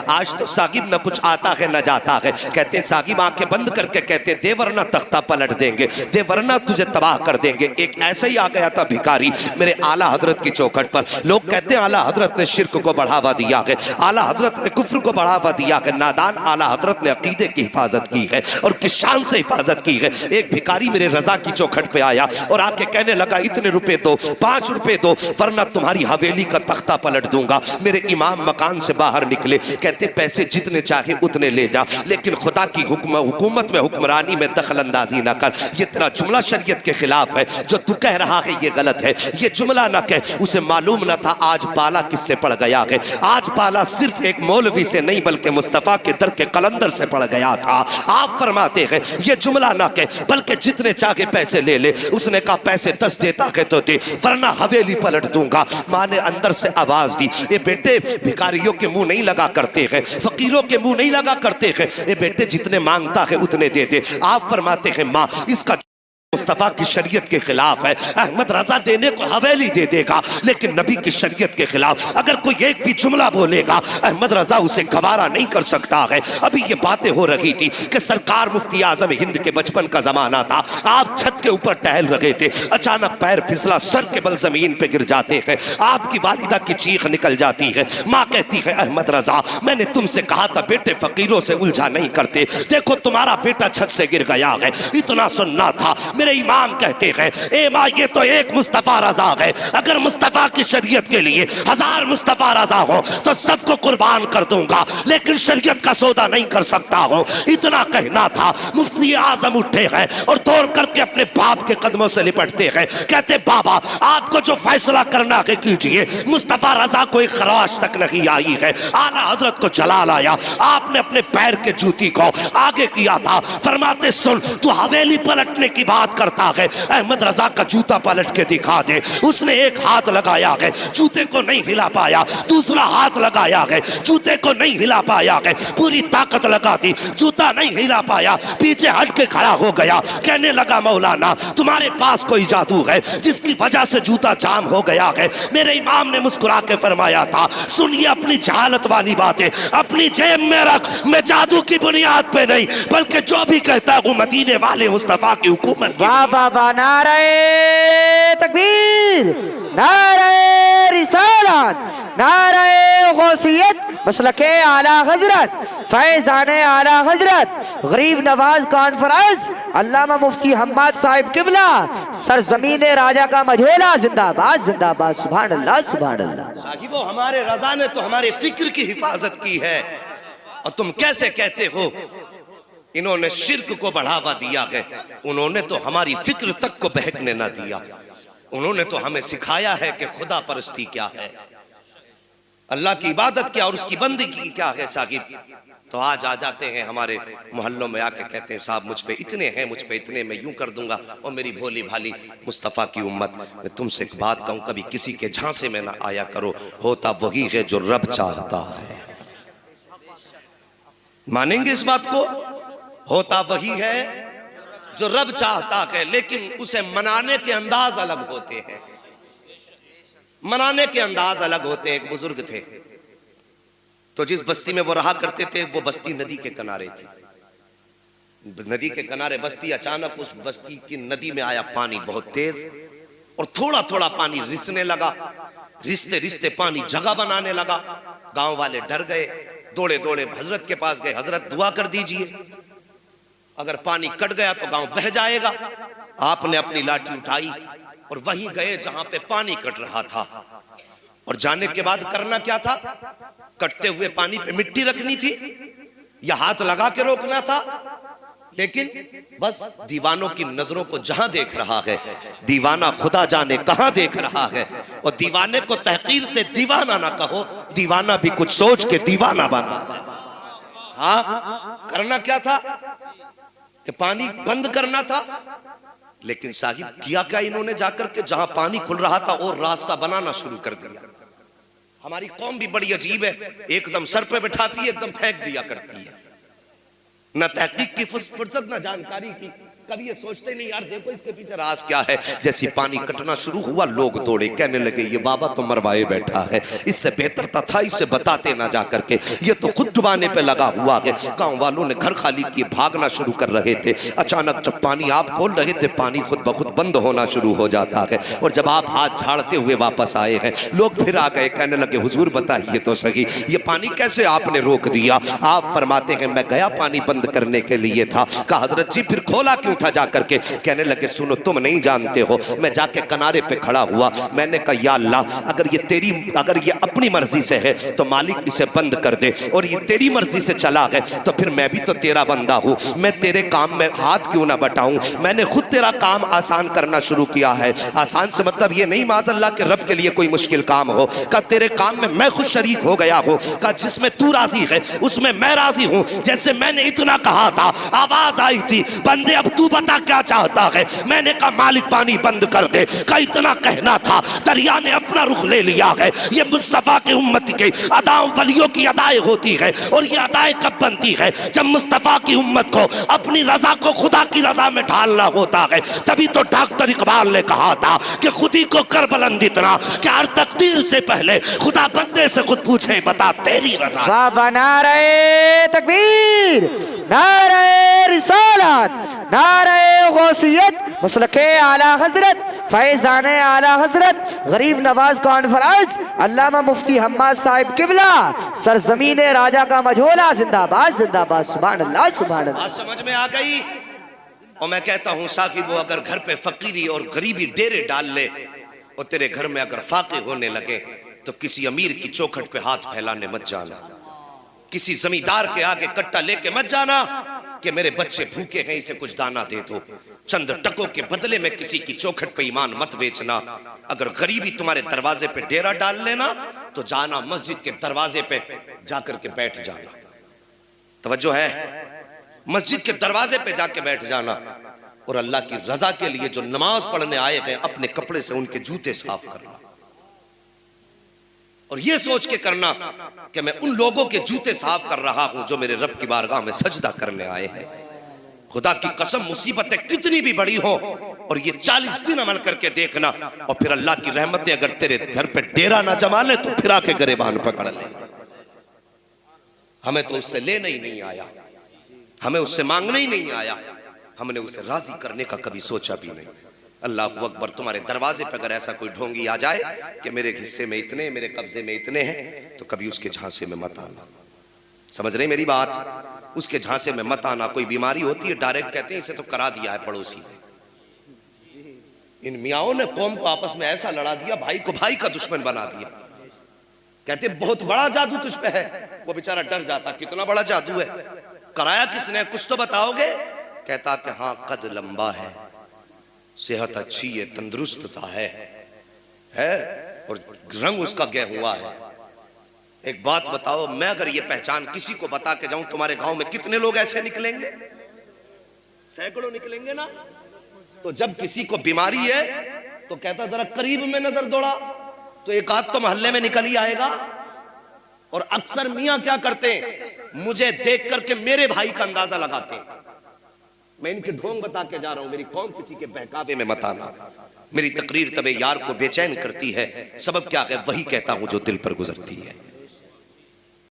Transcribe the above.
आज तो साकिब न कुछ आता है न जाता है। कहते साकिब आंखें बंद करके कहते दे वरना तख्ता पलट देंगे, दे वरना तुझे तबाह कर देंगे। एक ऐसे ही आ गया था भिखारी मेरे आला हजरत की चौखट पर। लोग कहते हैं आला हजरत ने शिर्क को बढ़ावा दिया है, आला हजरत ने कुफ्र को बढ़ावा दिया है। नादान, आला हजरत ने अकीदे की हिफाजत की है और किस शान से हिफाजत की है। एक भिखारी मेरे रजा की चौखट पे आया और आके कहने लगा इतने रुपए दो, 5 रुपए दो, वरना तुम्हारी हवेली का तख्ता पलट दूंगा। मेरे इमाम मकान से बाहर निकले, कहते पैसे जितने चाहे उतने ले जा, लेकिन खुदा की हुकूमत में हुक्मरानी में दखल अंदाजी ना कर। ये तेरा जुमला शरीयत के खिलाफ है, जो तू कह रहा है ये गलत है, ये जुमला ना कह। उसे मालूम ना था आज पाला किससे पड़ गया है। आज पाला सिर्फ एक मौलवी से नहीं बल्कि मुस्तफा के दर के कलंदर से पड़ गया था। आप फरमाते हैं ये जुमला ना कह, बल्कि जितने चाहे पैसे ले ले। उसने कहा पैसे 10 देता है तो दे, वरना हवेली पलट दूंगा। माँ ने अंदर से आवाज दी, ये बेटे भिखारियों के मुंह नहीं लगा करते हैं, फकीरों के मुंह नहीं लगा करते हैं। ये बेटे जितने मांगता है उतने दे दे। आप फरमाते हैं माँ इसका मुस्तफा की शरीयत के खिलाफ है। अहमद रजा देने को हवेली दे देगा, लेकिन नबी की शरीयत के खिलाफ अगर कोई एक भी जुमला बोलेगा अहमद रजा उसे गवारा नहीं कर सकता है। अभी ये बातें हो रही थी कि सरकार मुफ्ती आजम हिंद के बचपन का जमाना था। आप छत के ऊपर टहल रहे थे, अचानक पैर फिसला, सर के बल जमीन पे गिर जाते हैं। आपकी वालिदा की चीख निकल जाती है। माँ कहती है अहमद रजा मैंने तुमसे कहा था बेटे फकीरों से उलझा नहीं करते, देखो तुम्हारा बेटा छत से गिर गया है। इतना सुनना था। मेरे इमाम कहते हैं ए माँ ये तो एक मुस्तफा रजा है, अगर मुस्तफा की शरीयत के लिए 1000 मुस्तफा रजा हो तो सबको कुर्बान कर दूंगा, लेकिन शरीयत का सौदा नहीं कर सकता हो। इतना कहना था। मुफ्ती आजम उठे हैं और दौड़ करके अपने बाप के कदमों से लिपटते हैं। कहते बाबा आपको जो फैसला करना है कीजिए। मुस्तफा रजा कोई खराश तक नहीं आई है, आला हजरत को जलाल आया। आपने अपने पैर के जूती को आगे किया था। फरमाते सुन तू हवेली पलटने की बात करता है, अहमद रजा का जूता पलट के दिखा दे। उसने एक हाथ लगाया है, जूते को नहीं हिला पाया, दूसरा हाथ लगाया है, जूते को नहीं हिला पाया है, पूरी ताकत लगा दी, जूता नहीं हिला पाया, पीछे हट के खड़ा हो गया। कहने लगा मौलाना तुम्हारे पास कोई जादू है जिसकी वजह से जूता जाम हो गया है। मेरे इमाम ने मुस्कुरा के फरमाया था सुनिए अपनी जहालत वाली बातें अपनी जेब में रख, मैं जादू की बुनियाद पे नहीं बल्कि जो भी कहता हूँ मदीने वाले मुस्तफा की हुकूमत। वाह बाबा नारे तकबीर, नारे रिसालत, नारे गौसियत, मसलके आला हजरत, फैज़ाने आला हजरत, गरीब नवाज कॉन्फ्रेंस, अल्लामा मुफ्ती हम्माद साहिब किबला, सरजमीने राजा का मझोला जिंदाबाद जिंदाबाद। सुभान अल्लाह सुभान अल्लाह। साहिबो हमारे रजा ने तो हमारे फिक्र की हिफाजत की है और तुम कैसे कहते हो इन्होंने शिर्क को बढ़ावा दिया है। उन्होंने तो हमारी फिक्र तक को बहकने ना दिया। उन्होंने तो हमें सिखाया है कि खुदा परस्ती क्या है, अल्लाह की इबादत क्या और उसकी बंदगी क्या है। साहिब तो आज आ जाते हैं हमारे मोहल्लों में आके कहते हैं साहब मुझ पे इतने हैं, मुझ पे इतने मैं यूं कर दूंगा। और मेरी भोली भाली मुस्तफ़ा की उम्मत, मैं तुमसे एक बात कहूं कभी किसी के झांसे में ना आया करो। होता वही है जो रब चाहता है। मानेंगे इस बात को? होता वही है जो रब चाहता है, लेकिन उसे मनाने के अंदाज अलग होते हैं। मनाने के अंदाज अलग होते हैं। एक बुजुर्ग थे तो जिस बस्ती में वो रहा करते थे वो बस्ती नदी के किनारे थी। नदी के किनारे बस्ती, अचानक उस बस्ती की नदी में आया पानी बहुत तेज और थोड़ा थोड़ा पानी रिसने लगा। रिश्ते रिश्ते पानी जगह बनाने लगा। गांव वाले डर गए, दौड़े दौड़े हजरत के पास गए, हजरत दुआ कर दीजिए, अगर पानी कट गया तो गांव बह जाएगा। आपने अपनी लाठी उठाई और वहीं गए जहां पे पानी कट रहा था। और जाने के बाद करना क्या था? कटते हुए पानी पे मिट्टी रखनी थी या हाथ लगा के रोकना था। लेकिन बस दीवानों की नजरों को जहां देख रहा है, दीवाना खुदा जाने कहां देख रहा है। और दीवाने को तहकीर से दीवाना ना कहो, दीवाना भी कुछ सोच के दीवाना बना। हाँ, करना क्या था कि पानी बंद करना था। लेकिन साहिब किया क्या इन्होंने? जाकर के जहां पानी खुल रहा था और रास्ता बनाना शुरू कर दिया। हमारी कौम भी बड़ी अजीब है, एकदम सर पे बैठाती है, एकदम फेंक दिया करती है। न तहकीक की फुर्सत न जानकारी की। कभी ये सोचते नहीं यार देखो इसके पीछे राज क्या है। जैसे पानी कटना शुरू हुआ लोग दौड़े, कहने लगे ये बाबा तो मरवाए बैठा है, इससे बेहतर था इसे बताते ना जा करके, ये तो खुद डुबाने पे लगा हुआ है। गांव वालों ने घर खाली किए, भागना शुरू कर रहे थे। अचानक जब पानी आप खोल रहे थे पानी खुद ब खुद बंद होना शुरू हो जाता है। और जब आप हाथ झाड़ते हुए वापस आए हैं लोग फिर आ गए, कहने लगे हुजूर बताइए तो सही ये पानी कैसे आपने रोक दिया। आप फरमाते हैं मैं गया पानी बंद करने के लिए था। कहा हजरत जी फिर खोला क्यों था जा करके। कहने लगे सुनो तुम नहीं जानते हो, मैं जाके किनारे पे खड़ा हुआ, मैंने कहा या अल्लाह अगर ये अपनी मर्जी से है तो मालिक इसे बंद कर दे, और ये तेरी मर्जी से चला गए तो फिर मैं भी तो तेरा बंदा हूँ, मैं तेरे काम में हाथ क्यों ना बटाऊं। मैंने खुद तेरा काम आसान करना शुरू किया है। आसान से मतलब ये नहीं माज़अल्लाह के रब के लिए कोई मुश्किल काम हो, का तेरे काम में मैं खुद शरीक हो गया हूँ, का जिसमें तू राजी है उसमें मैं राजी हूँ। जैसे मैंने इतना कहा था आवाज आई थी बंदे अब तू बता क्या चाहता है। मैंने कहा मालिक पानी बंद कर दे, का इतना कहना था दरिया ने अपना रुख ले लिया है। ये मुस्तफा के उम्मती के अदाओं वलियों की अदाएं होती है, और ये अदाएं कब बनती है जब मुस्तफा की उम्मत को अपनी रजा को खुदा की रजा में ढालना होता है। तभी तो डॉक्टर इकबाल ने कहा था कि खुदी को कर बुलंद इतना कि हर तकदीर से पहले खुदा बंदे से खुद पूछे बता तेरी रजा। बाबा नारे तकबीर, नारे रिसालत, नारे गौसियत, मसलके आला हजरत, फैजाने आला हजरत, गरीब नवाज कॉन्फ्रेंस, अल्लामा मुफ्ती हम्माद साहिब किबला, सरजमीन राजा का मझोला, जिंदाबाद जिंदाबाद, सुभान अल्लाह सुभान अल्लाह। बात समझ में आ गई। और मैं कहता हूं साकिब वो अगर घर पे फकीरी और गरीबी डेरे डाल ले और तेरे घर में अगर फाके होने लगे तो किसी अमीर की चौखट पे हाथ फैलाने मत जाना, किसी जमींदार के आगे कट्टा लेके मत जाना कि मेरे बच्चे भूखे हैं इसे कुछ दाना दे दो। चंद टकों के बदले में किसी की चौखट पे ईमान मत बेचना। अगर गरीबी तुम्हारे दरवाजे पे डेरा डाल लेना तो जाना मस्जिद के दरवाजे पे जाकर के बैठ जाना। तवज्जो है, मस्जिद के दरवाजे पे जाके बैठ जाना और अल्लाह की रजा के लिए जो नमाज पढ़ने आए हैं अपने कपड़े से उनके जूते साफ करना, और ये सोच के करना कि मैं उन लोगों के जूते साफ कर रहा हूं जो मेरे रब की बारगाह में सजदा करने आए हैं। खुदा की कसम मुसीबतें कितनी भी बड़ी हो और ये 40 दिन अमल करके देखना, और फिर अल्लाह की रहमतें अगर तेरे घर पे डेरा ना जमा ले तो फिर आके गरेबान पकड़ ले। हमें तो उससे लेना ही नहीं आया, हमें उससे मांगना ही नहीं आया, हमने उसे राजी करने का कभी सोचा भी नहीं। अल्लाह अकबर, तुम्हारे दरवाजे पर अगर ऐसा कोई ढोंगी आ जाए कि मेरे हिस्से में इतने, मेरे कब्जे में इतने हैं, तो कभी उसके झांसे में मत आना। समझ रहे मेरी बात? उसके झांसे में मत आना। कोई बीमारी होती है डायरेक्ट कहते हैं इसे तो करा दिया है पड़ोसी ने। इन मियाओं ने कौम को आपस में ऐसा लड़ा दिया, भाई को भाई का दुश्मन बना दिया। कहते बहुत बड़ा जादू तुझ पे है, वो बेचारा डर जाता कितना बड़ा जादू है, कराया किसने, कुछ तो बताओगे? कहता कि हाँ कद लंबा है, सेहत अच्छी है, तंदुरुस्तता है और रंग उसका गेहुआ है। एक बात बताओ, मैं अगर ये पहचान किसी को बता के जाऊं तुम्हारे गांव में कितने लोग ऐसे निकलेंगे? सैकड़ों निकलेंगे ना। तो जब किसी को बीमारी है तो कहता जरा करीब में नजर दौड़ा तो एक आध तो मोहल्ले में निकल ही आएगा। और अक्सर मियां क्या करते हैं, मुझे देख करके मेरे भाई का अंदाजा लगाते हैं। मैं इनके ढोंग बता के जा रहा हूं, मेरी कौम किसी के बहकावे में मत आना। मेरी तकरीर तबे यार को बेचैन करती है, सबब क्या है वही कहता हूं जो दिल पर गुजरती है।